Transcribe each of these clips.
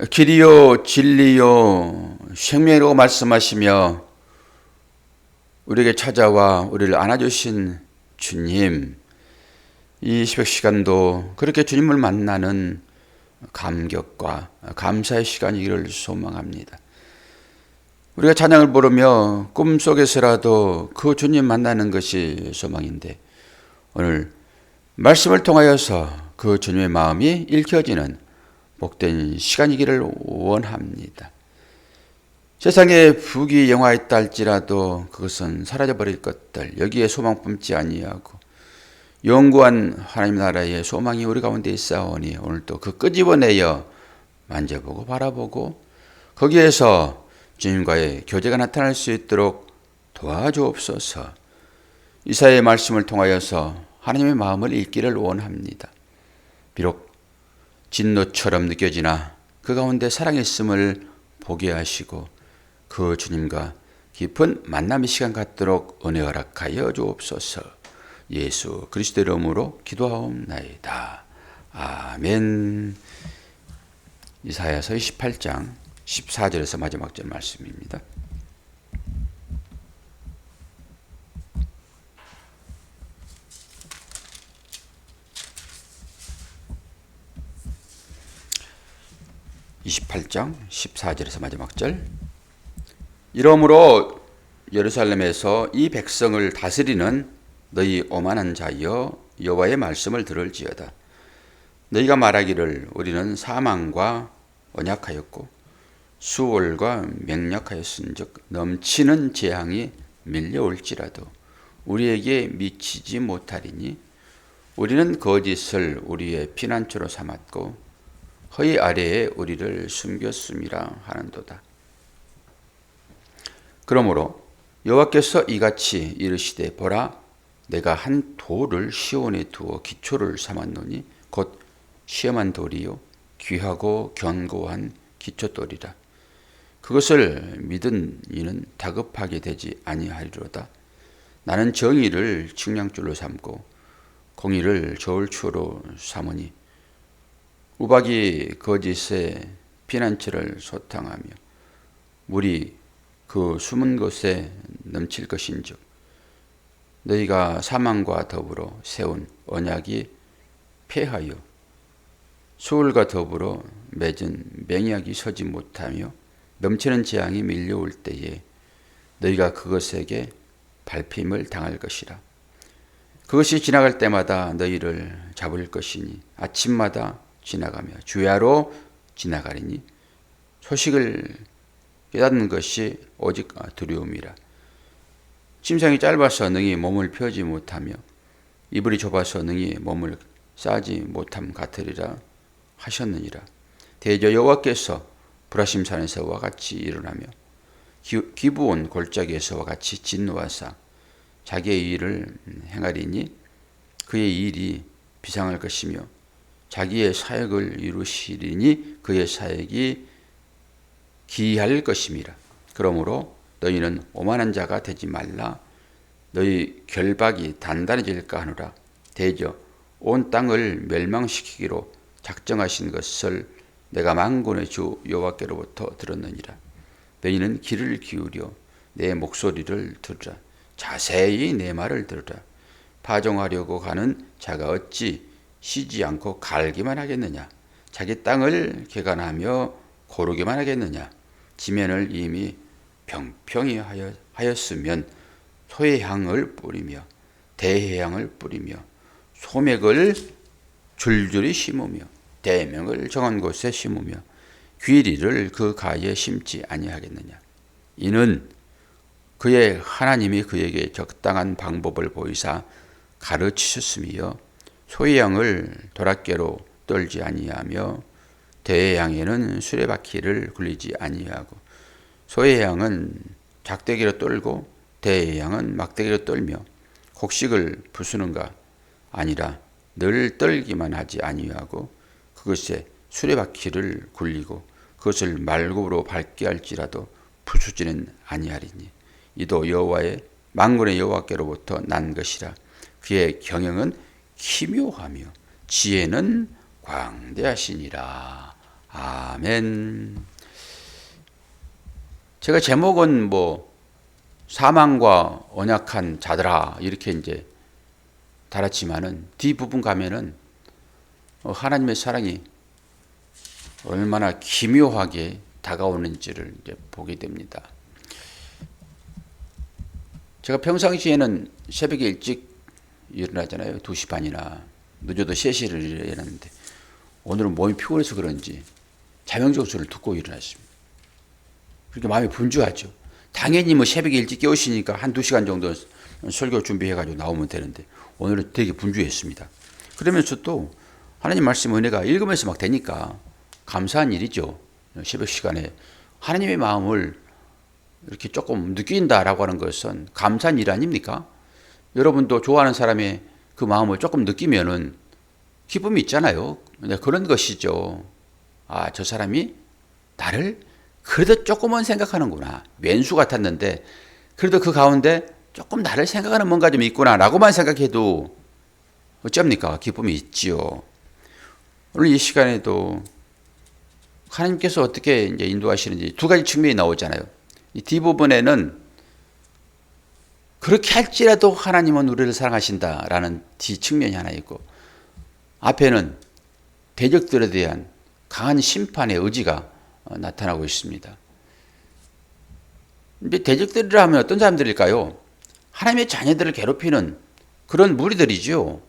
길이요 진리요 생명이라고 말씀하시며 우리에게 찾아와 우리를 안아주신 주님, 이 새벽 시간도 그렇게 주님을 만나는 감격과 감사의 시간이기를 소망합니다. 우리가 찬양을 부르며 꿈속에서라도 그 주님 만나는 것이 소망인데, 오늘 말씀을 통하여서 그 주님의 마음이 읽혀지는 복된 시간이기를 원합니다. 세상에 부귀 영화있다 할지라도 그것은 사라져버릴 것들, 여기에 소망 품지 아니하고 영구한 하나님 나라의 소망이 우리 가운데 있사오니 오늘도 그 끄집어내어 만져보고 바라보고 거기에서 주님과의 교제가 나타날 수 있도록 도와주옵소서. 이사야의 말씀을 통하여서 하나님의 마음을 읽기를 원합니다. 비록 진노처럼 느껴지나 그 가운데 사랑이 있음을 보게 하시고 그 주님과 깊은 만남의 시간 갖도록 은혜 허락하여 주옵소서. 예수 그리스도의 이름으로 기도하옵나이다. 아멘. 이사야서 28장 14절에서 마지막 절 말씀입니다. (28장) 14절에서 마지막 절. 이러므로 예루살렘에서 이 백성을 다스리는 너희 오만한 자여, 여호와의 말씀을 들을지어다. 너희가 말하기를 우리는 사망과 언약하였고 수월과 맹약하였은즉 넘치는 재앙이 밀려올지라도 우리에게 미치지 못하리니 우리는 거짓을 우리의 피난처로 삼았고 허리 아래에 우리를 숨겼음이라 하는도다. 그러므로 여호와께서 이같이 이르시되, 보라, 내가 한 돌을 시온에 두어 기초를 삼았노니 곧 시험한 돌이요 귀하고 견고한 기초돌이라. 그것을 믿은 이는 다급하게 되지 아니하리로다. 나는 정의를 측량줄로 삼고 공의를 저울추로 삼으니 우박이 거짓의 피난처를 소탕하며 물이 그 숨은 곳에 넘칠 것인즉 너희가 사망과 더불어 세운 언약이 폐하여 수월과 더불어 맺은 맹약이 서지 못하며 넘치는 재앙이 밀려올 때에 너희가 그것에게 밟힘을 당할 것이라. 그것이 지나갈 때마다 너희를 잡을 것이니 아침마다 지나가며 주야로 지나가리니 소식을 깨닫는 것이 오직 두려움이라. 침상이 짧아서 능히 몸을 펴지 못하며 이불이 좁아서 능히 몸을 싸지 못함 같으리라 하셨느니라. 대저 여호와께서 브라심 산에서와 같이 일어나며 기브온 골짜기에서와 같이 진노하사 자기의 일을 행하리니 그의 일이 비상할 것이며 자기의 사역을 이루시리니 그의 사역이 기이할 것임이라. 그러므로 너희는 오만한 자가 되지 말라. 너희 결박이 단단해질까 하노라. 대저 온 땅을 멸망시키기로 작정하신 것을 내가 만군의 주 여호와께로부터 들었느니라. 너희는 귀를 기울여 내 목소리를 들으라. 자세히 내 말을 들으라. 파종하려고 가는 자가 어찌 쉬지 않고 갈기만 하겠느냐. 자기 땅을 개간하며 고르기만 하겠느냐. 지면을 이미 평평히 하였으면 소해향을 뿌리며 대해향을 뿌리며 소맥을 줄줄이 심으며 대명을 정한 곳에 심으며 귀리를 그 가에 심지 아니하겠느냐. 이는 그의 하나님이 그에게 적당한 방법을 보이사 가르치셨으며 소해향을 도락개로 떨지 아니하며 대해향에는 수레바퀴를 굴리지 아니하고 소해향은 작대기로 떨고 대해향은 막대기로 떨며 곡식을 부수는가 아니라 늘 떨기만 하지 아니하고 그것에 수레바퀴를 굴리고 그것을 말굽으로 밟게 할지라도 부수지는 아니하리니 이도 여호와의 만군의 여호와께로부터 난 것이라. 그의 경영은 기묘하며 지혜는 광대하시니라. 아멘. 아멘. 제가 제목은 사망과 언약한 자들아 이렇게 이제 달았지만은 뒷부분 가면은 하나님의 사랑이 얼마나 기묘하게 다가오는지를 이제 보게 됩니다. 제가 평상시에는 새벽에 일찍 일어나잖아요. 2시 반이나 늦어도 3시를 일어났는데 오늘은 몸이 피곤해서 그런지 자명종소를 듣고 일어났습니다. 그렇게 마음이 분주하죠. 당연히 새벽에 일찍 깨우시니까 한 2시간 정도 설교 준비해가지고 나오면 되는데 오늘은 되게 분주했습니다. 그러면서 또 하나님 말씀 은혜가 읽으면서 막 되니까 감사한 일이죠. 새벽 시간에 하나님의 마음을 이렇게 조금 느낀다라고 하는 것은 감사한 일 아닙니까? 여러분도 좋아하는 사람의 그 마음을 조금 느끼면은 기쁨이 있잖아요. 그런 것이죠. 아, 저 사람이 나를 그래도 조금은 생각하는구나. 왼수 같았는데 그래도 그 가운데 조금 나를 생각하는 뭔가 좀 있구나 라고만 생각해도 어쩝니까? 기쁨이 있지요. 오늘 이 시간에도 하나님께서 어떻게 이제 인도하시는지 두 가지 측면이 나오잖아요. 이 뒷부분에는 그렇게 할지라도 하나님은 우리를 사랑하신다라는 뒷측면이 하나 있고 앞에는 대적들에 대한 강한 심판의 의지가 나타나고 있습니다. 근데 대적들이라 하면 어떤 사람들일까요? 하나님의 자녀들을 괴롭히는 그런 무리들이죠.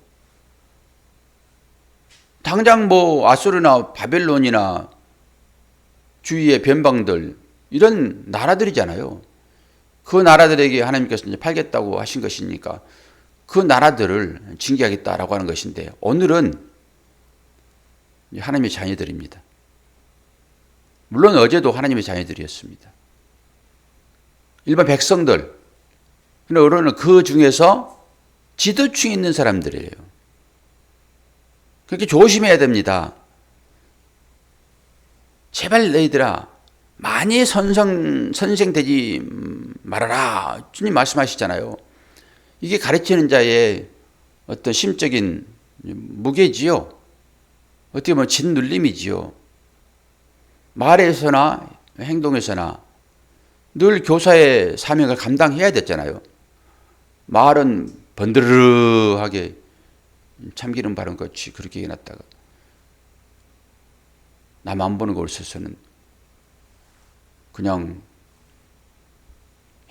당장 아수르나 바벨론이나 주위의 변방들 이런 나라들이잖아요. 그 나라들에게 하나님께서 이제 팔겠다고 하신 것이니까 그 나라들을 징계하겠다라고 하는 것인데 오늘은 하나님의 자녀들입니다. 물론 어제도 하나님의 자녀들이었습니다. 일반 백성들, 그러나 그 중에서 지도층에 있는 사람들이에요. 그렇게 조심해야 됩니다. 제발 너희들아 많이 선생되지 말아라. 주님 말씀하시잖아요. 이게 가르치는 자의 어떤 심적인 무게지요. 어떻게 보면 짓눌림이지요. 말에서나 행동에서나 늘 교사의 사명을 감당해야 됐잖아요. 말은 번드르르하게 참기름 바른 것이 그렇게 해놨다가 남 안 보는 걸 써서는 그냥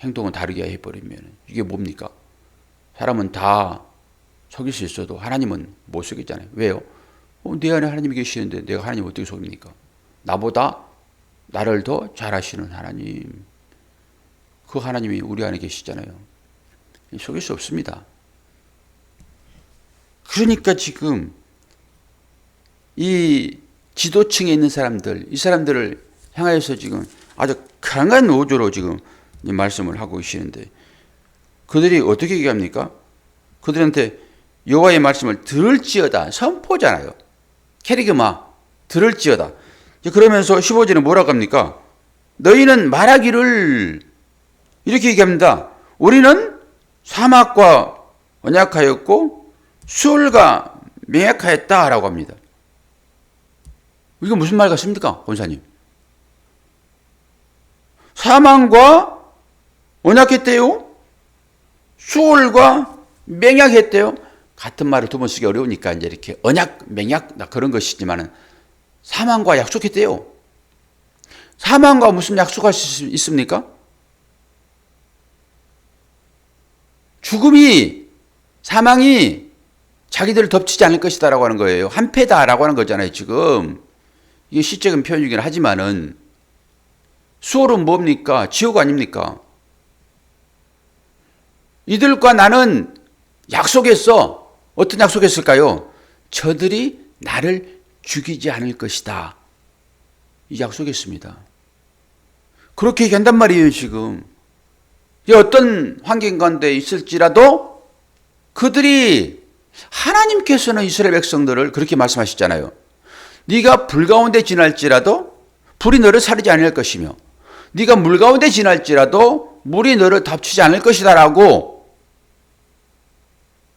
행동은 다르게 해버리면 이게 뭡니까? 사람은 다 속일 수 있어도 하나님은 못 속이잖아요. 왜요? 내 안에 하나님이 계시는데 내가 하나님 어떻게 속입니까? 나보다 나를 더 잘 아시는 하나님, 그 하나님이 우리 안에 계시잖아요. 속일 수 없습니다. 그러니까 지금 이 지도층에 있는 사람들, 이 사람들을 향하여서 지금 아주 강한 어조로 지금 말씀을 하고 계시는데 그들이 어떻게 얘기합니까? 그들한테 여호와의 말씀을 들을지어다 선포잖아요. 캐리그마 들을지어다. 그러면서 15절에 뭐라고 합니까? 너희는 말하기를 이렇게 얘기합니다. 우리는 사막과 언약하였고 수월과 맹약하였다라고 합니다. 이거 무슨 말 같습니까, 권사님? 사망과 언약했대요. 수월과 맹약했대요. 같은 말을 두 번 쓰기 어려우니까 이제 이렇게 언약, 맹약 그런 것이지만은 사망과 약속했대요. 사망과 무슨 약속할 수 있습니까? 죽음이 사망이 자기들을 덮치지 않을 것이다라고 하는 거예요. 한패다라고 하는 거잖아요. 지금 이게 시적인 표현이긴 하지만은 수월은 뭡니까? 지옥 아닙니까? 이들과 나는 약속했어. 어떤 약속했을까요? 저들이 나를 죽이지 않을 것이다. 이 약속했습니다. 그렇게 얘기한단 말이에요, 지금. 어떤 환경 가운데 있을지라도 그들이 하나님께서는 이스라엘 백성들을 그렇게 말씀하셨잖아요. 네가 불 가운데 지날지라도 불이 너를 사르지 않을 것이며 네가 물 가운데 지날지라도 물이 너를 덮치지 않을 것이다 라고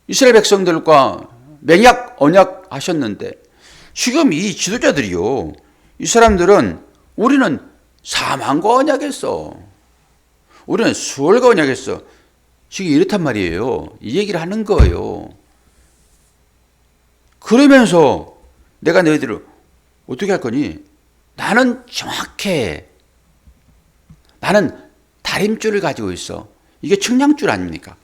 이스라엘 백성들과 맹약, 언약 하셨는데 지금 이 지도자들이요. 이 사람들은 우리는 사망과 언약했어. 우리는 수월과 언약했어. 지금 이렇단 말이에요. 이 얘기를 하는 거예요. 그러면서 내가 너희들을 어떻게 할 거니? 나는 정확해. 나는 다림줄을 가지고 있어. 이게 측량줄 아닙니까?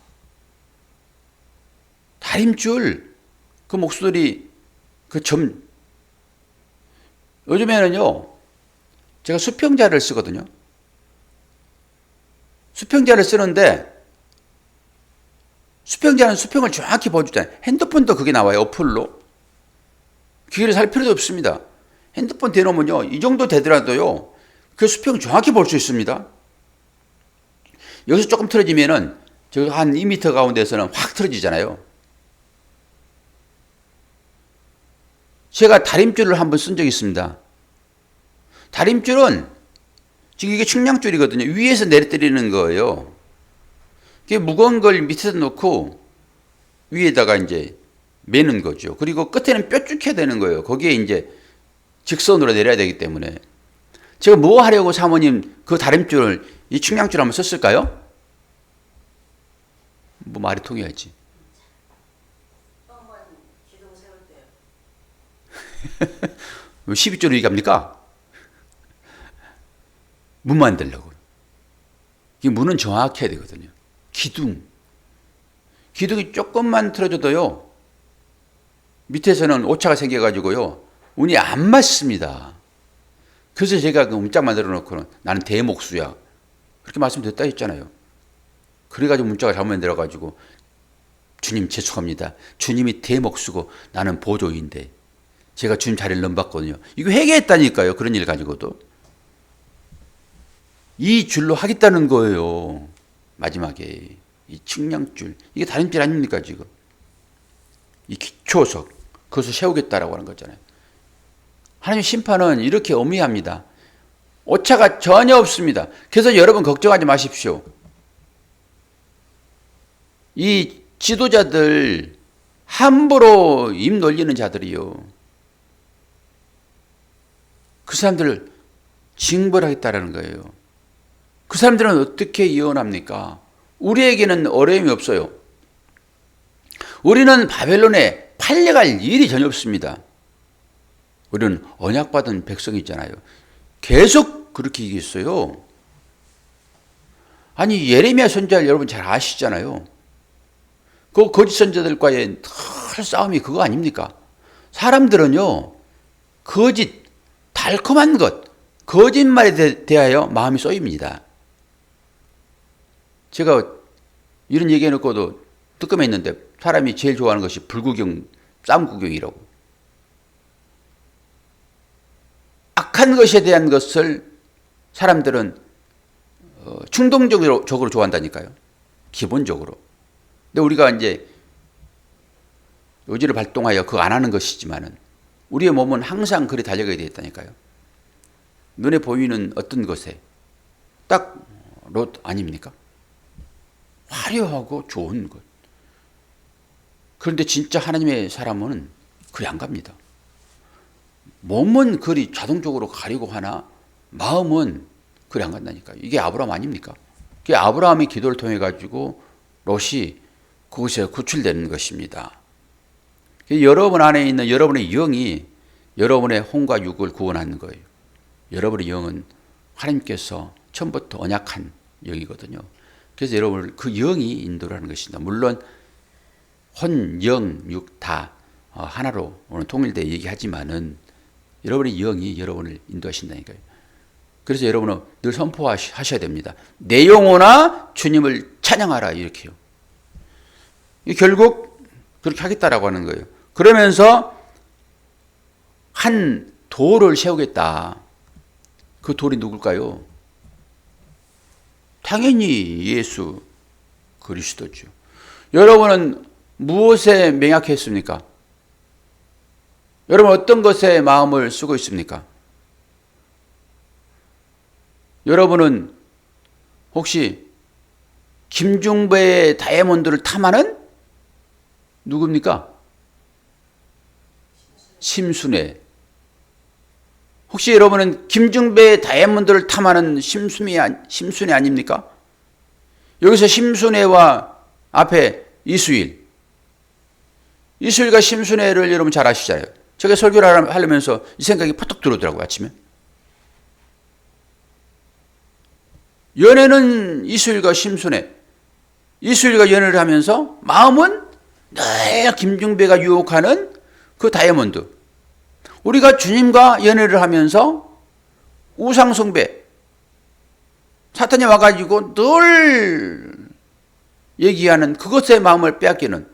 다림줄, 그 목소리, 그 점. 요즘에는요, 제가 수평자를 쓰거든요. 수평자를 쓰는데, 수평자는 수평을 정확히 보여주잖아요. 핸드폰도 그게 나와요, 어플로. 기계를 살 필요도 없습니다. 핸드폰 대놓으면요, 이 정도 되더라도요, 그 수평 정확히 볼 수 있습니다. 여기서 조금 틀어지면은, 저 한 2m 가운데서는 확 틀어지잖아요. 제가 다림줄을 한번 쓴 적이 있습니다. 다림줄은 지금 이게 측량줄이거든요. 위에서 내려뜨리는 거예요. 이게 무거운 걸 밑에다 놓고 위에다가 이제 매는 거죠. 그리고 끝에는 뾰족해야 되는 거예요. 거기에 이제 직선으로 내려야 되기 때문에. 제가 뭐 하려고 사모님 그 다림줄을 이 측량줄 한번 썼을까요? 뭐 말이 통해야지. 12조로 얘기합니까? 문 만들려고. 이 문은 정확해야 되거든요. 기둥이 조금만 틀어져도요, 밑에서는 오차가 생겨가지고요, 운이 안 맞습니다. 그래서 제가 그 문짝 만들어 놓고는 나는 대목수야. 그렇게 말씀드렸다 했잖아요. 그래가지고 문짝을 잘못 만들어가지고, 주님 죄송합니다. 주님이 대목수고 나는 보조인데, 제가 주님 자리를 넘봤거든요. 이거 회개했다니까요. 그런 일 가지고도. 이 줄로 하겠다는 거예요. 마지막에. 이 측량줄. 이게 다림줄 아닙니까, 지금? 이 기초석. 그것을 세우겠다라고 하는 거잖아요. 하나님의 심판은 이렇게 엄미합니다. 오차가 전혀 없습니다. 그래서 여러분 걱정하지 마십시오. 이 지도자들, 함부로 입 놀리는 자들이요. 그 사람들을 징벌하겠다라는 거예요. 그 사람들은 어떻게 예언합니까? 우리에게는 어려움이 없어요. 우리는 바벨론에 팔려갈 일이 전혀 없습니다. 우리는 언약받은 백성이 있잖아요. 계속 그렇게 얘기했어요. 아니 예레미야 선지자 여러분 잘 아시잖아요. 그 거짓 선지자들과의 늘 싸움이 그거 아닙니까? 사람들은요, 거짓, 달콤한 것, 거짓말에 대하여 마음이 쏘입니다. 제가 이런 얘기해놓고도 뜨끔했는데 사람이 제일 좋아하는 것이 불구경, 쌈구경이라고. 악한 것에 대한 것을 사람들은 충동적으로 좋아한다니까요. 기본적으로. 근데 우리가 이제 요지를 발동하여 그거 안 하는 것이지만은 우리의 몸은 항상 그리 달려가야 되겠다니까요. 눈에 보이는 어떤 것에 딱 롯 아닙니까? 화려하고 좋은 것. 그런데 진짜 하나님의 사람은 그리 안 갑니다. 몸은 그리 자동적으로 가려고 하나 마음은 그리 안 간다니까요. 이게 아브라함 아닙니까? 그게 아브라함의 기도를 통해 가지고 롯이 그곳에 구출되는 것입니다. 여러분 안에 있는 여러분의 영이 여러분의 혼과 육을 구원하는 거예요. 여러분의 영은 하나님께서 처음부터 언약한 영이거든요. 그래서 여러분을 그 영이 인도를 하는 것입니다. 물론 혼, 영, 육 다 하나로 오늘 통일되어 얘기하지만은 여러분의 영이 여러분을 인도하신다니까요. 그래서 여러분은 늘 선포하셔야 됩니다. 내 영혼아 주님을 찬양하라 이렇게요. 결국 그렇게 하겠다라고 하는 거예요. 그러면서 한 돌을 세우겠다. 그 돌이 누굴까요? 당연히 예수 그리스도죠. 여러분은 무엇에 맹약했습니까? 여러분 어떤 것에 마음을 쓰고 있습니까? 여러분은 혹시 김중배의 다이아몬드를 탐하는 누굽니까? 심순애. 혹시 여러분은 김중배의 다이아몬드를 탐하는 심순애 아닙니까? 여기서 심순애와 앞에 이수일과 심순애를 여러분 잘 아시잖아요. 제가 설교를 하려면서 이 생각이 퍼뜩 들어오더라고요, 아침에. 연애는 이수일과 심순애. 이수일과 연애를 하면서 마음은 늘 김중배가 유혹하는 그 다이아몬드. 우리가 주님과 연애를 하면서 우상숭배. 사탄이 와가지고 늘 얘기하는 그것의 마음을 빼앗기는,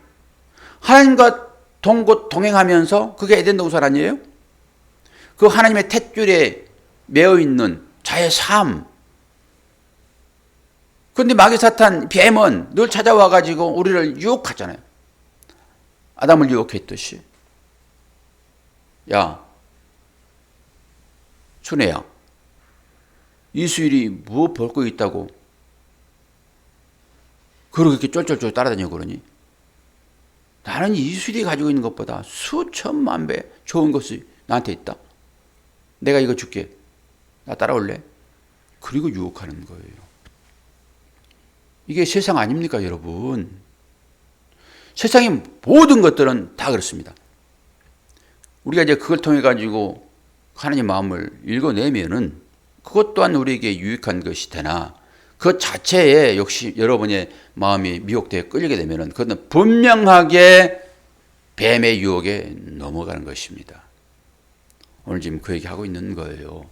하나님과 동행하면서 그게 에덴 동산 아니에요? 그 하나님의 탯줄에 매어 있는 자의 삶. 그런데 마귀 사탄 뱀은 늘 찾아와가지고 우리를 유혹하잖아요. 아담을 유혹했듯이. 야, 순애야, 이수일이 뭐 볼 거 있다고 그렇게 쫄쫄쫄 따라다니고 그러니? 나는 이수일이 가지고 있는 것보다 수천만 배 좋은 것이 나한테 있다. 내가 이거 줄게. 나 따라올래? 그리고 유혹하는 거예요. 이게 세상 아닙니까, 여러분? 세상의 모든 것들은 다 그렇습니다. 우리가 이제 그걸 통해 가지고 하나님 마음을 읽어내면은 그것 또한 우리에게 유익한 것이 되나, 그 자체에 역시 여러분의 마음이 미혹되어 끌리게 되면은 그것은 분명하게 뱀의 유혹에 넘어가는 것입니다. 오늘 지금 그 얘기하고 있는 거예요.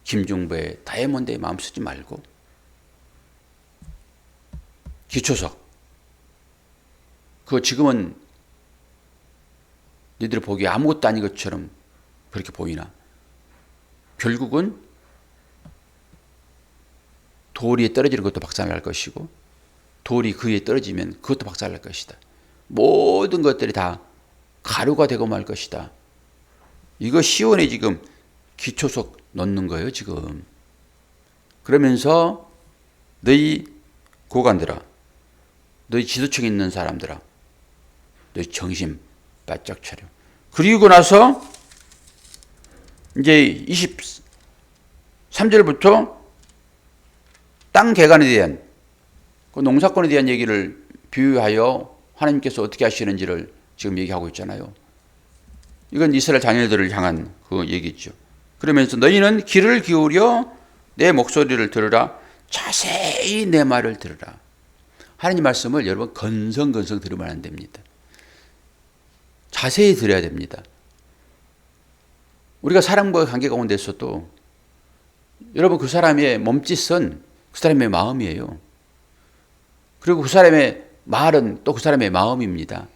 김중배의 다이아몬드에 마음 쓰지 말고 기초석, 그거 지금은 너희들 보기에 아무것도 아닌 것처럼 그렇게 보이나? 결국은 돌 위에 떨어지는 것도 박살날 것이고 돌이 그 위에 떨어지면 그것도 박살날 것이다. 모든 것들이 다 가루가 되고 말 것이다. 이거 시온에 지금 기초석 넣는 거예요, 지금. 그러면서 너희 고관들아, 너희 지도층에 있는 사람들아, 너희 정신 바짝 차려. 그리고 나서 이제 23절부터 땅 개간에 대한, 그 농사꾼에 대한 얘기를 비유하여 하나님께서 어떻게 하시는지를 지금 얘기하고 있잖아요. 이건 이스라엘 자녀들을 향한 그 얘기죠. 그러면서 너희는 귀를 기울여 내 목소리를 들으라. 자세히 내 말을 들으라. 하나님 말씀을 여러분 건성건성 들으면 안 됩니다. 자세히 들어야 됩니다. 우리가 사람과의 관계 가운데 있어도 여러분 그 사람의 몸짓은 그 사람의 마음이에요. 그리고 그 사람의 말은 또 그 사람의 마음입니다.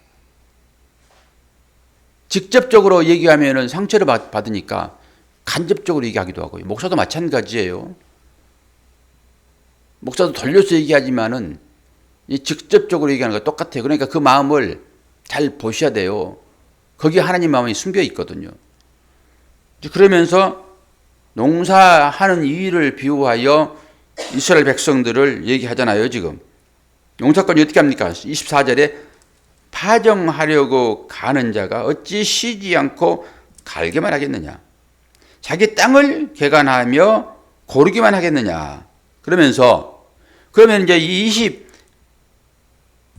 직접적으로 얘기하면 상처를 받으니까 간접적으로 얘기하기도 하고요. 목사도 마찬가지예요. 목사도 돌려서 얘기하지만은 이 직접적으로 얘기하는 거 똑같아요. 그러니까 그 마음을 잘 보셔야 돼요. 거기에 하나님 마음이 숨겨 있거든요. 그러면서 농사하는 일을 비유하여 이스라엘 백성들을 얘기하잖아요, 지금. 농사꾼이 어떻게 합니까? 24절에 파정하려고 가는 자가 어찌 쉬지 않고 갈게만 하겠느냐? 자기 땅을 개간하며 고르기만 하겠느냐? 그러면서, 그러면 이제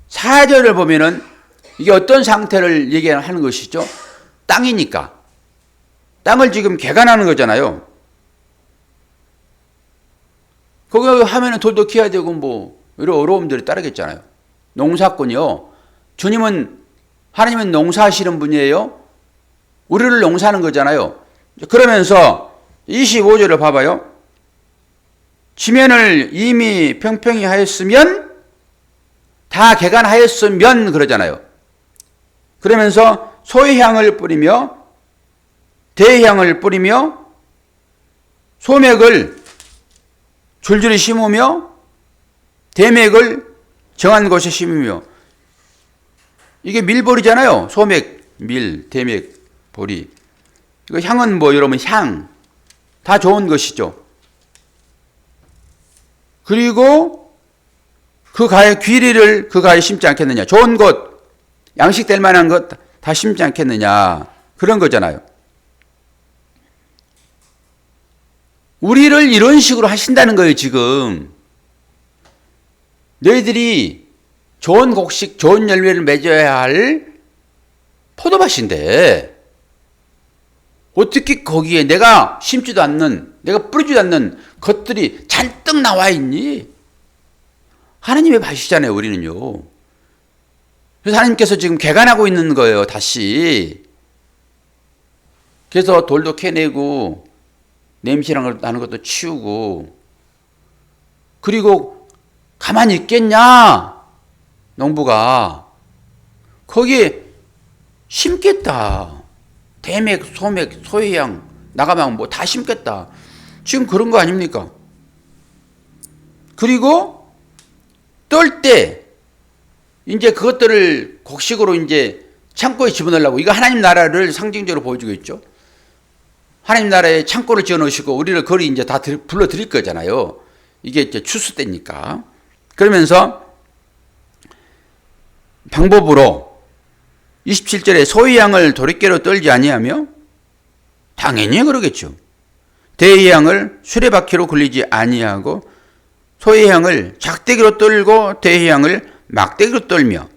24절을 보면은 이게 어떤 상태를 얘기하는 것이죠? 땅이니까. 땅을 지금 개간하는 거잖아요. 거기 하면은 돌도 키워야 되고 뭐 이런 어려움들이 따르겠잖아요. 농사꾼이요. 하나님은 농사하시는 분이에요. 우리를 농사하는 거잖아요. 그러면서 25절을 봐봐요. 지면을 이미 평평히 하였으면, 다 개간하였으면 그러잖아요. 그러면서 소향을 뿌리며 대향을 뿌리며 소맥을 줄줄이 심으며 대맥을 정한 곳에 심으며. 이게 밀보리잖아요. 소맥, 밀, 대맥, 보리. 이거 향은 뭐 여러분 향 다 좋은 것이죠. 그리고 그 가에 귀리를 그 가에 심지 않겠느냐. 좋은 것, 양식될 만한 것 다 심지 않겠느냐. 그런 거잖아요. 우리를 이런 식으로 하신다는 거예요, 지금. 너희들이 좋은 곡식, 좋은 열매를 맺어야 할 포도밭인데 어떻게 거기에 내가 심지도 않는, 내가 뿌리지도 않는 것들이 잔뜩 나와 있니? 하나님의 밭이잖아요, 우리는요. 그래서 하나님께서 지금 개간하고 있는 거예요, 다시. 그래서 돌도 캐내고 냄새 나는 것도 치우고, 그리고 가만히 있겠냐? 농부가 거기에 심겠다. 대맥, 소맥, 소해양 나가면 뭐 다 심겠다. 지금 그런 거 아닙니까? 그리고 떨 때 이제 그것들을 곡식으로 이제 창고에 집어넣으려고, 이거 하나님 나라를 상징적으로 보여주고 있죠. 하나님 나라에 창고를 지어 놓으시고 우리를 거리 이제 다 불러 드릴 거잖아요. 이게 이제 추수 때니까. 그러면서 방법으로 27절에 소의 양을 도리깨로 떨지 아니하며, 당연히 그러겠죠. 대의 양을 수레바퀴로 굴리지 아니하고 소의 양을 작대기로 떨고 대의 양을 막대기로 떨며,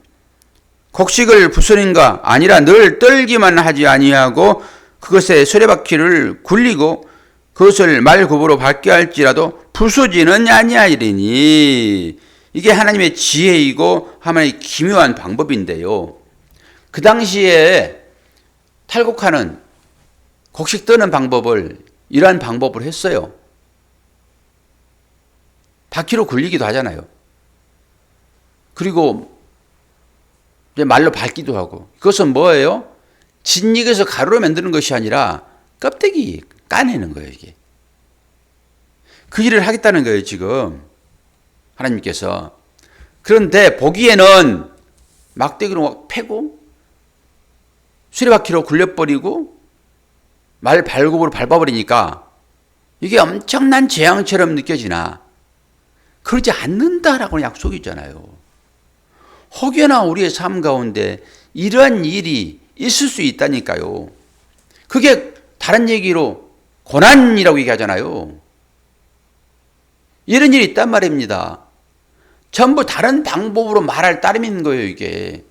곡식을 부스린가 아니라 늘 떨기만 하지 아니하고 그것에 수레바퀴를 굴리고 그것을 말굽으로 밟게 할지라도 부수지는 아니하리니. 이게 하나님의 지혜이고 하나님의 기묘한 방법인데요. 그 당시에 탈곡하는, 곡식 떠는 방법을 이러한 방법을 했어요. 바퀴로 굴리기도 하잖아요. 그리고 이제 말로 밟기도 하고. 그것은 뭐예요? 진익에서 가루로 만드는 것이 아니라 껍데기 까내는 거예요, 이게. 그 일을 하겠다는 거예요, 지금. 하나님께서. 그런데 보기에는 막대기로 막 패고 수레바퀴로 굴려버리고 말 발굽으로 밟아버리니까 이게 엄청난 재앙처럼 느껴지나 그러지 않는다라고 약속이 있잖아요. 혹여나 우리의 삶 가운데 이러한 일이 있을 수 있다니까요. 그게 다른 얘기로 고난이라고 얘기하잖아요. 이런 일이 있단 말입니다. 전부 다른 방법으로 말할 따름인 거예요, 이게.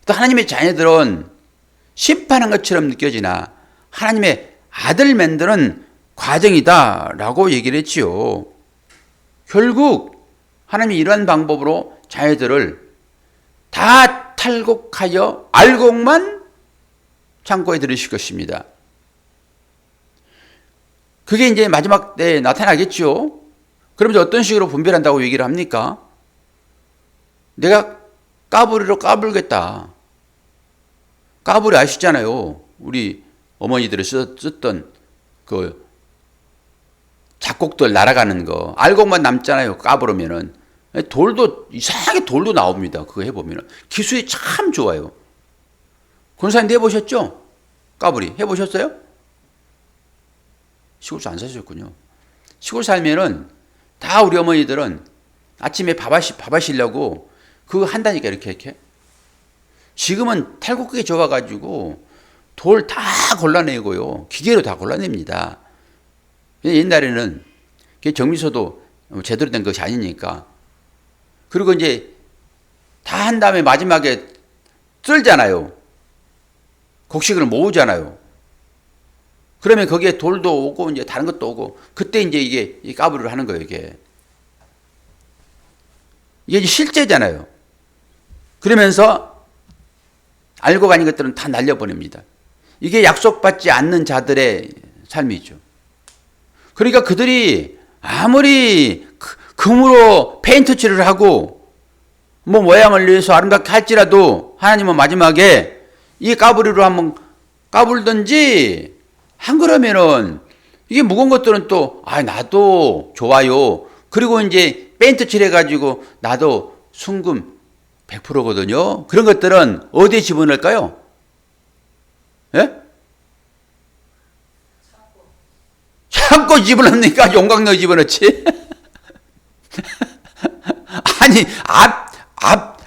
또 하나님의 자녀들은 심판한 것처럼 느껴지나 하나님의 아들 만드는 과정이다라고 얘기를 했지요. 결국 하나님이 이러한 방법으로 자녀들을 다 탈곡하여 알곡만 창고에 들으실 것입니다. 그게 이제 마지막 때에 나타나겠죠. 그러면서 어떤 식으로 분별한다고 얘기를 합니까? 내가 까불이로 까불겠다. 까불이 아시잖아요. 우리 어머니들이 썼던 그 작곡들 날아가는 거. 알곡만 남잖아요. 까불으면은. 돌도, 이상하게 돌도 나옵니다. 그거 해보면은. 기술이 참 좋아요. 권사님도 해보셨죠? 까불이. 해보셨어요? 시골서 안 사셨군요. 시골 살면은 다 우리 어머니들은 아침에 밥 하시려고 그거 한다니까, 이렇게. 지금은 탈곡기에 접어가지고 돌 다 골라내고요. 기계로 다 골라냅니다. 옛날에는 정미소도 제대로 된 것이 아니니까. 그리고 이제 다 한 다음에 마지막에 썰잖아요. 곡식을 모으잖아요. 그러면 거기에 돌도 오고 이제 다른 것도 오고, 그때 이제 이게 까불을 하는 거예요, 이게. 이게 실제잖아요. 그러면서 알고 가는 것들은 다 날려보냅니다. 이게 약속받지 않는 자들의 삶이죠. 그러니까 그들이 아무리 금으로 페인트 칠을 하고 뭐 모양을 위해서 아름답게 할지라도 하나님은 마지막에 이 까불이로 한번 까불든지 한 그러면은 이게 무거운 것들은 또 나도 좋아요. 그리고 이제 페인트 칠해가지고 나도 순금 100%거든요. 그런 것들은 어디에 집어넣을까요? 예? 창고 집어넣습니까? 용광로에 집어넣지? 아니,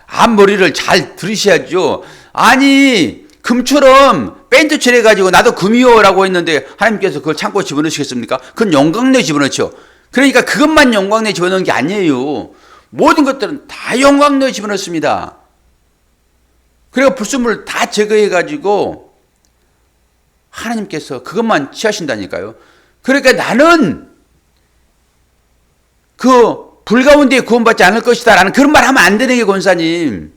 앞머리를 잘 들으셔야죠. 아니, 금처럼 페인트 칠해가지고 나도 금이요라고 했는데 하나님께서 그걸 창고에 집어넣으시겠습니까? 그건 영광내에 집어넣죠. 그러니까 그것만 영광내에 집어넣은 게 아니에요. 모든 것들은 다 영광내에 집어넣습니다. 그리고 불순물을 다 제거해가지고 하나님께서 그것만 취하신다니까요. 그러니까 나는 그 불 가운데 구원받지 않을 것이다 라는 그런 말 하면 안 되는 게 권사님.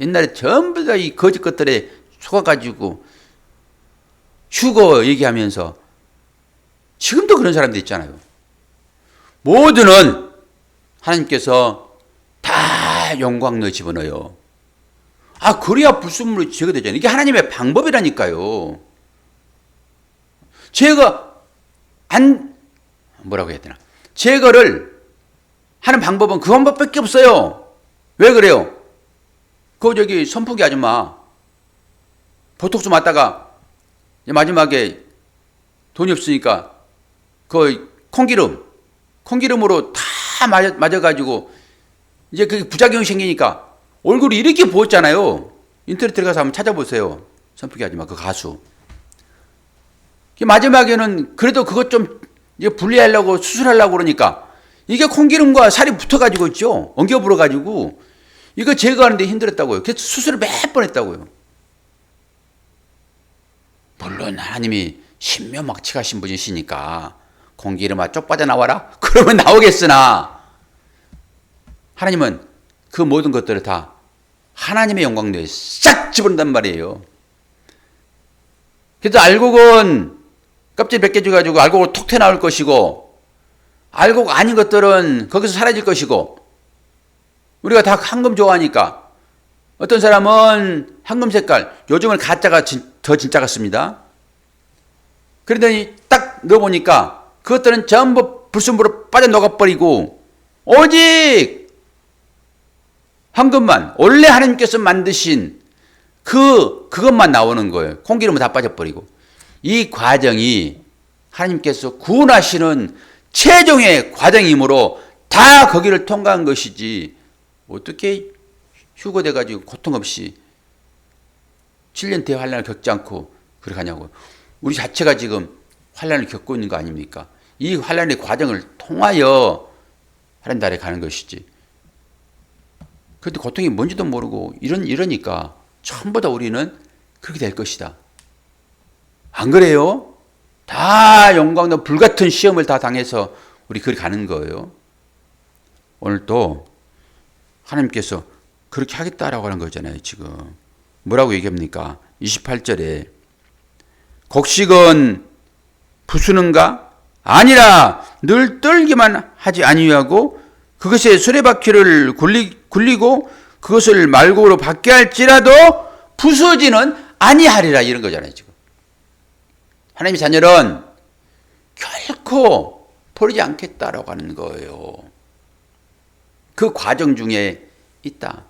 옛날에 전부 다 이 거짓 것들에 속아가지고 휴거 얘기하면서 지금도 그런 사람들 있잖아요. 모두는 하나님께서 다 영광내에 집어넣어요. 아, 그래야 불순물이 제거되잖아요. 이게 하나님의 방법이라니까요. 뭐라고 해야 되나. 제거를 하는 방법은 그 방법밖에 없어요. 왜 그래요? 선풍기 아줌마 보톡스 맞다가 마지막에 돈이 없으니까 그 콩기름으로 다 맞아가지고 이제 그게 부작용이 생기니까 얼굴이 이렇게 부었잖아요. 인터넷 들어가서 한번 찾아보세요. 선풍기 아줌마 그 가수. 마지막에는 그래도 그것 좀 분리하려고 수술하려고 그러니까 이게 콩기름과 살이 붙어가지고 있죠. 엉겨 불어가지고 이거 제거하는데 힘들었다고요. 그래서 수술을 몇 번 했다고요. 물론 하나님이 신묘막측하신 분이시니까 콩기름아 쪽 빠져나와라? 그러면 나오겠으나 하나님은 그 모든 것들을 다 하나님의 영광내에 싹 집어넣는단 말이에요. 그래서 알곡은 껍질 벗겨져가지고 알곡으로 톡 튀어나올 것이고 알곡 아닌 것들은 거기서 사라질 것이고 우리가 다 황금 좋아하니까 어떤 사람은 황금 색깔 요즘은 가짜가 더 진짜 같습니다. 그런데 딱 넣어보니까 그것들은 전부 불순물로 빠져나가버리고 오직 황금만 원래 하나님께서 만드신 그것만 나오는 거예요. 콩기름은 다 빠져버리고 이 과정이 하나님께서 구원하시는 최종의 과정이므로 다 거기를 통과한 것이지 어떻게 휴거돼가지고 고통 없이 7년 대환란을 겪지 않고 그렇게 하냐고요. 우리 자체가 지금 환란을 겪고 있는 거 아닙니까? 이 환란의 과정을 통하여 하나님 나라에 가는 것이지. 그런데 고통이 뭔지도 모르고 이러니까 전부 다 우리는 그렇게 될 것이다. 안 그래요? 다 영광과 불같은 시험을 다 당해서 우리 그리 가는 거예요. 오늘 또 하나님께서 그렇게 하겠다라고 하는 거잖아요. 지금 뭐라고 얘기합니까? 28절에 곡식은 부수는가? 아니라 늘 떨기만 하지 아니하고 그것에 수레바퀴를 굴리고 그것을 말고로 받게 할지라도 부서지는 아니하리라 이런 거잖아요. 지금 하나님의 자녀는 결코 버리지 않겠다라고 하는 거예요. 그 과정 중에 있다.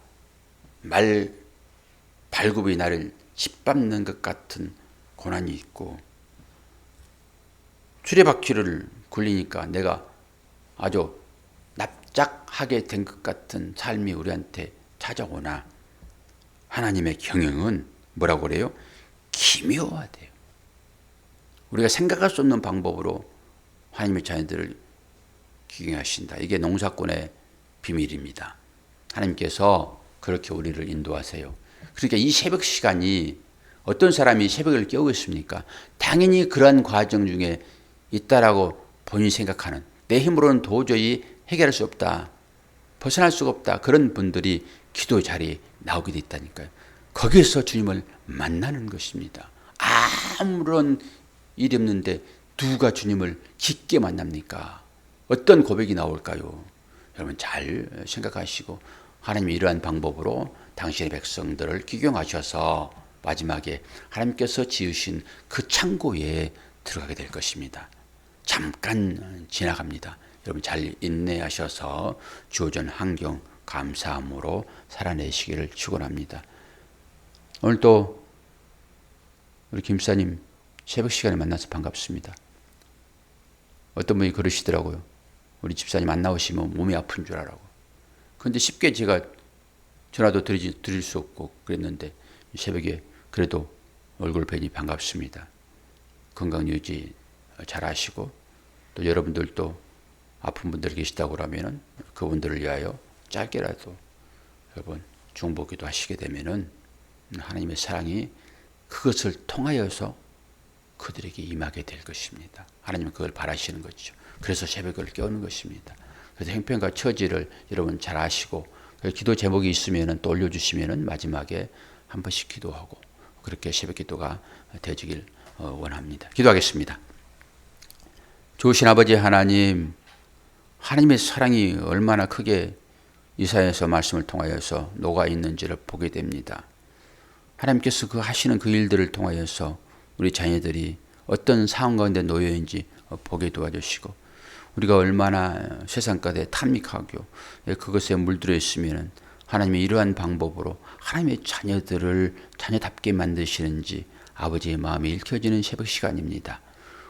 발굽이 나를 짓밟는 것 같은 고난이 있고 수레바퀴를 굴리니까 내가 아주 납작하게 된 것 같은 삶이 우리한테 찾아오나 하나님의 경영은 뭐라고 그래요? 기묘하대요. 우리가 생각할 수 없는 방법으로 하나님의 자녀들을 기경하신다. 이게 농사꾼의 비밀입니다. 하나님께서 그렇게 우리를 인도하세요. 그러니까 이 새벽 시간이 어떤 사람이 새벽을 깨우고 있습니까? 당연히 그러한 과정 중에 있다라고 본인이 생각하는 내 힘으로는 도저히 해결할 수 없다. 벗어날 수가 없다. 그런 분들이 기도 자리에 나오게 돼 있다니까요. 거기에서 주님을 만나는 것입니다. 아무런 일이 없는데 누가 주님을 깊게 만납니까? 어떤 고백이 나올까요? 여러분 잘 생각하시고 하나님이 이러한 방법으로 당신의 백성들을 기경하셔서 마지막에 하나님께서 지으신 그 창고에 들어가게 될 것입니다. 잠깐 지나갑니다. 여러분 잘 인내하셔서 주어진 환경 감사함으로 살아내시기를 축원합니다. 오늘 또 우리 김사님 새벽 시간에 만나서 반갑습니다. 어떤 분이 그러시더라고요. 우리 집사님 안 나오시면 몸이 아픈 줄 알라고. 그런데 쉽게 제가 전화도 드릴 수 없고 그랬는데 새벽에 그래도 얼굴 뵈니 반갑습니다. 건강 유지 잘 하시고 또 여러분들도 아픈 분들 계시다고 하면은 그분들을 위하여 짧게라도 여러분 중보기도 하시게 되면은 하나님의 사랑이 그것을 통하여서 그들에게 임하게 될 것입니다. 하나님은 그걸 바라시는 거죠. 그래서 새벽을 깨우는 것입니다. 그래서 형편과 처지를 여러분 잘 아시고 기도 제목이 있으면은 또 올려주시면은 마지막에 한 번씩 기도하고 그렇게 새벽 기도가 되시길 원합니다. 기도하겠습니다. 좋으신 아버지 하나님, 하나님의 사랑이 얼마나 크게 이사야서 말씀을 통하여서 녹아 있는지를 보게 됩니다. 하나님께서 그 하시는 그 일들을 통하여서 우리 자녀들이 어떤 상황 가운데 놓여 있는지 보게 도와주시고 우리가 얼마나 세상 가운데 탐닉하고 그것에 물들어 있으면 하나님의 이러한 방법으로 하나님의 자녀들을 자녀답게 만드시는지 아버지의 마음이 읽혀지는 새벽 시간입니다.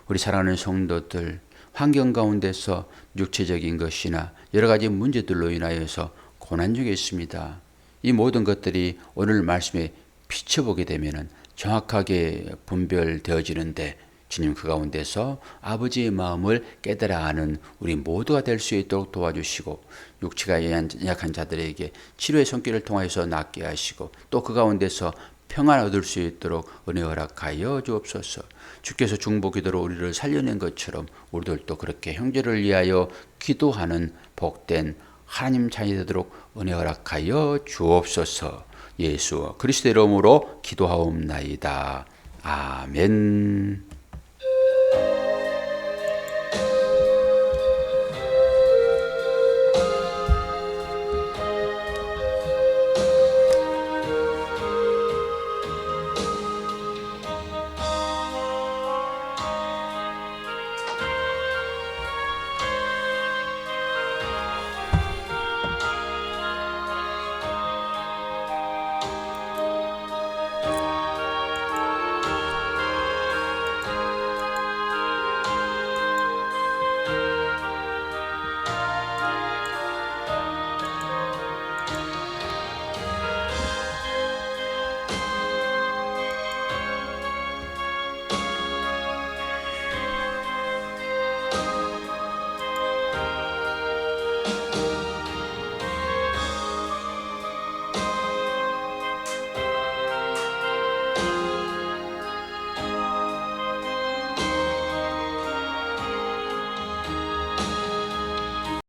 우리 사랑하는 성도들 환경 가운데서 육체적인 것이나 여러 가지 문제들로 인하여서 고난 중에 있습니다. 이 모든 것들이 오늘 말씀에 비춰보게 되면 정확하게 분별되어지는데 주님 그 가운데서 아버지의 마음을 깨달아 아는 우리 모두가 될 수 있도록 도와주시고 육체가 약한 자들에게 치료의 손길을 통해서 낫게 하시고 또 그 가운데서 평안 얻을 수 있도록 은혜 허락하여 주옵소서. 주께서 중보 기도로 우리를 살려낸 것처럼 우리들도 그렇게 형제를 위하여 기도하는 복된 하나님 자녀 되도록 은혜 허락하여 주옵소서. 예수 그리스도의 이름으로 기도하옵나이다. 아멘.